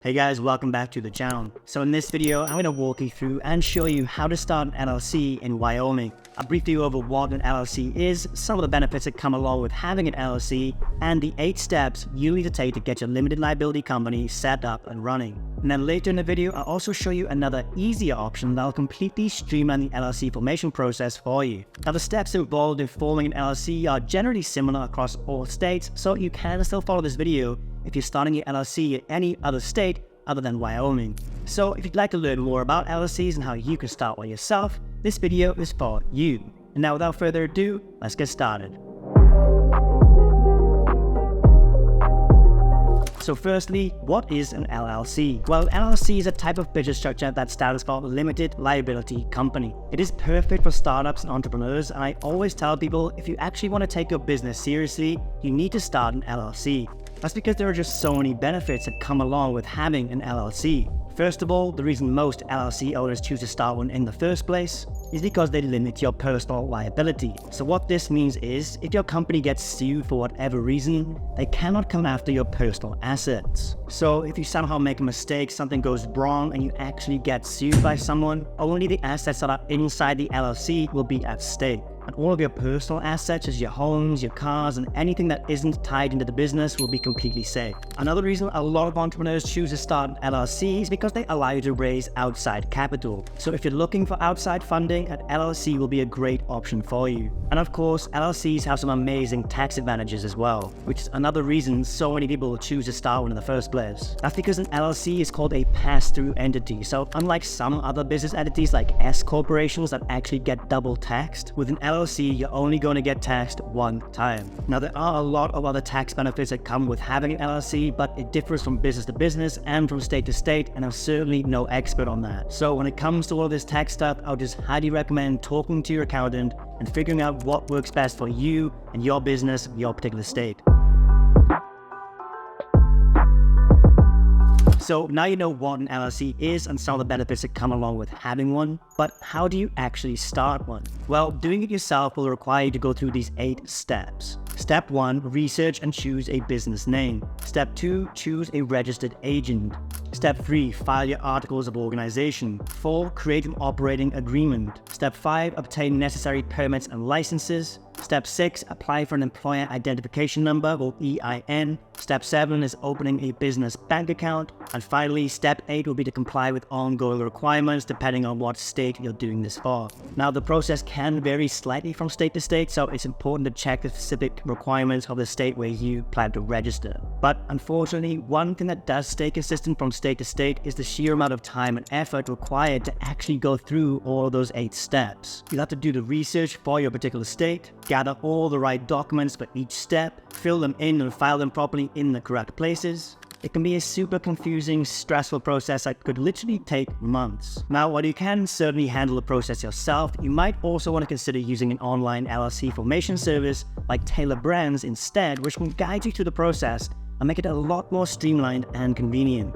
Hey guys, welcome back to the channel. So in this video, I'm going to walk you through and show you how to start an LLC in Wyoming. I'll briefly go over what an LLC is, some of the benefits that come along with having an LLC, and the 8 steps you need to take to get your limited liability company set up and running. And then later in the video, I'll also show you another easier option that will completely streamline the LLC formation process for you. Now the steps involved in forming an LLC are generally similar across all states, so you can still follow this video if you're starting your LLC in any other state other than Wyoming. So if you'd like to learn more about LLCs and how you can start one yourself, this video is for you. And now without further ado, let's get started. So firstly, what is an LLC? Well, LLC is a type of business structure that stands for Limited Liability Company. It is perfect for startups and entrepreneurs, and I always tell people if you actually want to take your business seriously, you need to start an LLC. That's because there are just so many benefits that come along with having an LLC. First of all, the reason most LLC owners choose to start one in the first place is because they limit your personal liability. So what this means is, if your company gets sued for whatever reason, they cannot come after your personal assets. So if you somehow make a mistake, something goes wrong, and you actually get sued by someone, only the assets that are inside the LLC will be at stake. And all of your personal assets, such as your homes, your cars, and anything that isn't tied into the business will be completely safe. Another reason a lot of entrepreneurs choose to start an LLC is because they allow you to raise outside capital. So if you're looking for outside funding, an LLC will be a great option for you. And of course, LLCs have some amazing tax advantages as well, which is another reason so many people choose to start one in the first place. That's because an LLC is called a pass-through entity. So unlike some other business entities like S corporations that actually get double taxed, with an LLC, you're only going to get taxed one time. Now, there are a lot of other tax benefits that come with having an LLC, but it differs from business to business and from state to state, and I'm certainly no expert on that. So when it comes to all of this tax stuff, I would just highly recommend talking to your accountant and figuring out what works best for you and your business, your particular state. So now you know what an LLC is and some of the benefits that come along with having one, but how do you actually start one? Well, doing it yourself will require you to go through these 8 steps. Step 1, research and choose a business name. Step 2, choose a registered agent. Step 3, file your articles of organization. 4, create an operating agreement. Step 5, obtain necessary permits and licenses. Step 6, apply for an employer identification number or EIN. Step 7 is opening a business bank account. And finally, step 8 will be to comply with ongoing requirements depending on what state you're doing this for. Now, the process can vary slightly from state to state, so it's important to check the specific requirements of the state where you plan to register. But unfortunately, one thing that does stay consistent from state to state is the sheer amount of time and effort required to actually go through all of those 8 steps. You'll have to do the research for your particular state, gather all the right documents for each step, fill them in and file them properly in the correct places. It can be a super confusing, stressful process that could literally take months. Now, while you can certainly handle the process yourself, you might also want to consider using an online LLC formation service like Taylor Brands instead, which can guide you through the process and make it a lot more streamlined and convenient.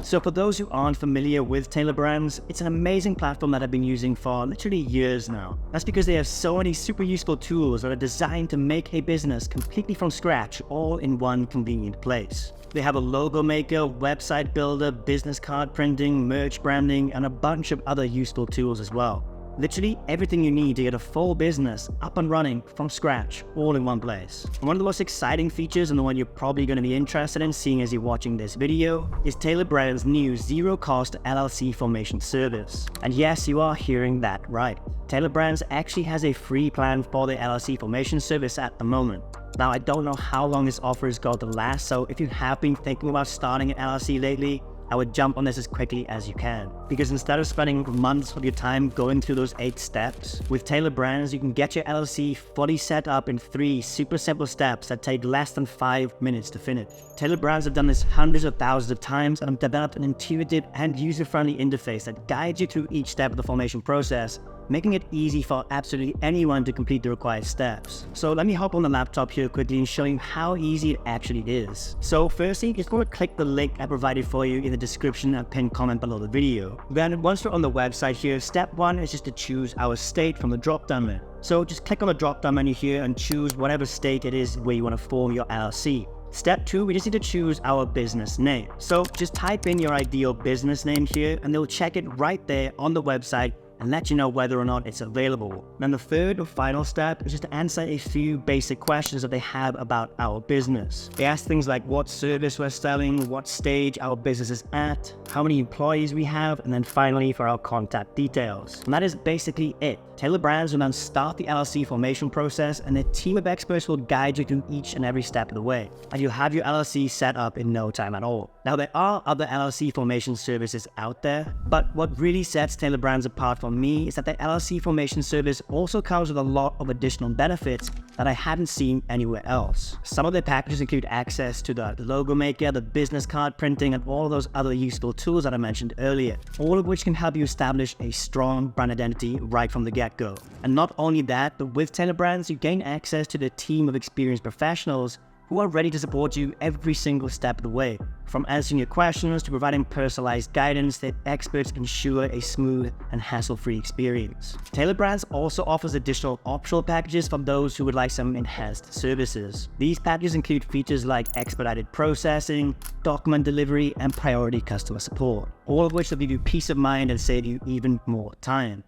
So for those who aren't familiar with Taylor Brands, it's an amazing platform that I've been using for literally years now. That's because they have so many super useful tools that are designed to make a business completely from scratch, all in one convenient place. They have a logo maker, website builder, business card printing, merch branding, and a bunch of other useful tools as well. Literally everything you need to get a full business up and running from scratch, all in one place. And one of the most exciting features, and the one you're probably going to be interested in seeing as you're watching this video, is Taylor Brand's new zero-cost LLC formation service. And yes, you are hearing that right. Taylor Brands actually has a free plan for the LLC formation service at the moment. Now, I don't know how long this offer is going to last, so if you have been thinking about starting an LLC lately, I would jump on this as quickly as you can. Because instead of spending months of your time going through those 8 steps, with Taylor Brands, you can get your LLC fully set up in 3 super simple steps that take less than 5 minutes to finish. Taylor Brands have done this hundreds of thousands of times and have developed an intuitive and user-friendly interface that guides you through each step of the formation process, making it easy for absolutely anyone to complete the required steps. So let me hop on the laptop here quickly and show you how easy it actually is. So firstly, you're just going to click the link I provided for you in the description and pinned comment below the video. Then once we're on the website here, step 1 is just to choose our state from the drop-down menu. So just click on the drop-down menu here and choose whatever state it is where you want to form your LLC. Step 2, we just need to choose our business name. So just type in your ideal business name here and they'll check it right there on the website and let you know whether or not it's available. Then the third or final step is just to answer a few basic questions that they have about our business. They ask things like what service we're selling, what stage our business is at, how many employees we have, and then finally for our contact details. And that is basically it. Taylor Brands will then start the LLC formation process and a team of experts will guide you through each and every step of the way. And you'll have your LLC set up in no time at all. Now there are other LLC formation services out there, but what really sets Taylor Brands apart from me is that the LLC formation service also comes with a lot of additional benefits that I haven't seen anywhere else. Some of their packages include access to the logo maker, the business card printing, and all those other useful tools that I mentioned earlier, all of which can help you establish a strong brand identity right from the get-go. And not only that, but with Taylor Brands, you gain access to the team of experienced professionals who are ready to support you every single step of the way. From answering your questions to providing personalized guidance, their experts ensure a smooth and hassle-free experience. Taylor Brands also offers additional optional packages for those who would like some enhanced services. These packages include features like expedited processing, document delivery, and priority customer support, all of which will give you peace of mind and save you even more time.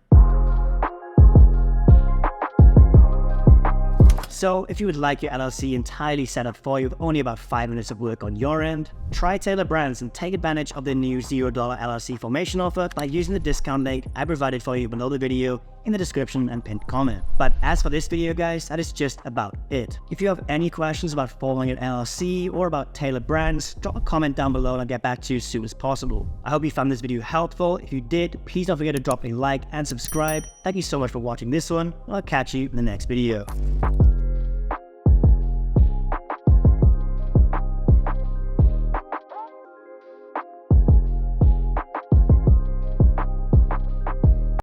So if you would like your LLC entirely set up for you with only about 5 minutes of work on your end, try Taylor Brands and take advantage of their new $0 LLC formation offer by using the discount link I provided for you below the video in the description and pinned comment. But as for this video guys, that is just about it. If you have any questions about forming an LLC or about Taylor Brands, drop a comment down below and I'll get back to you as soon as possible. I hope you found this video helpful. If you did, please don't forget to drop a like and subscribe. Thank you so much for watching this one. I'll catch you in the next video.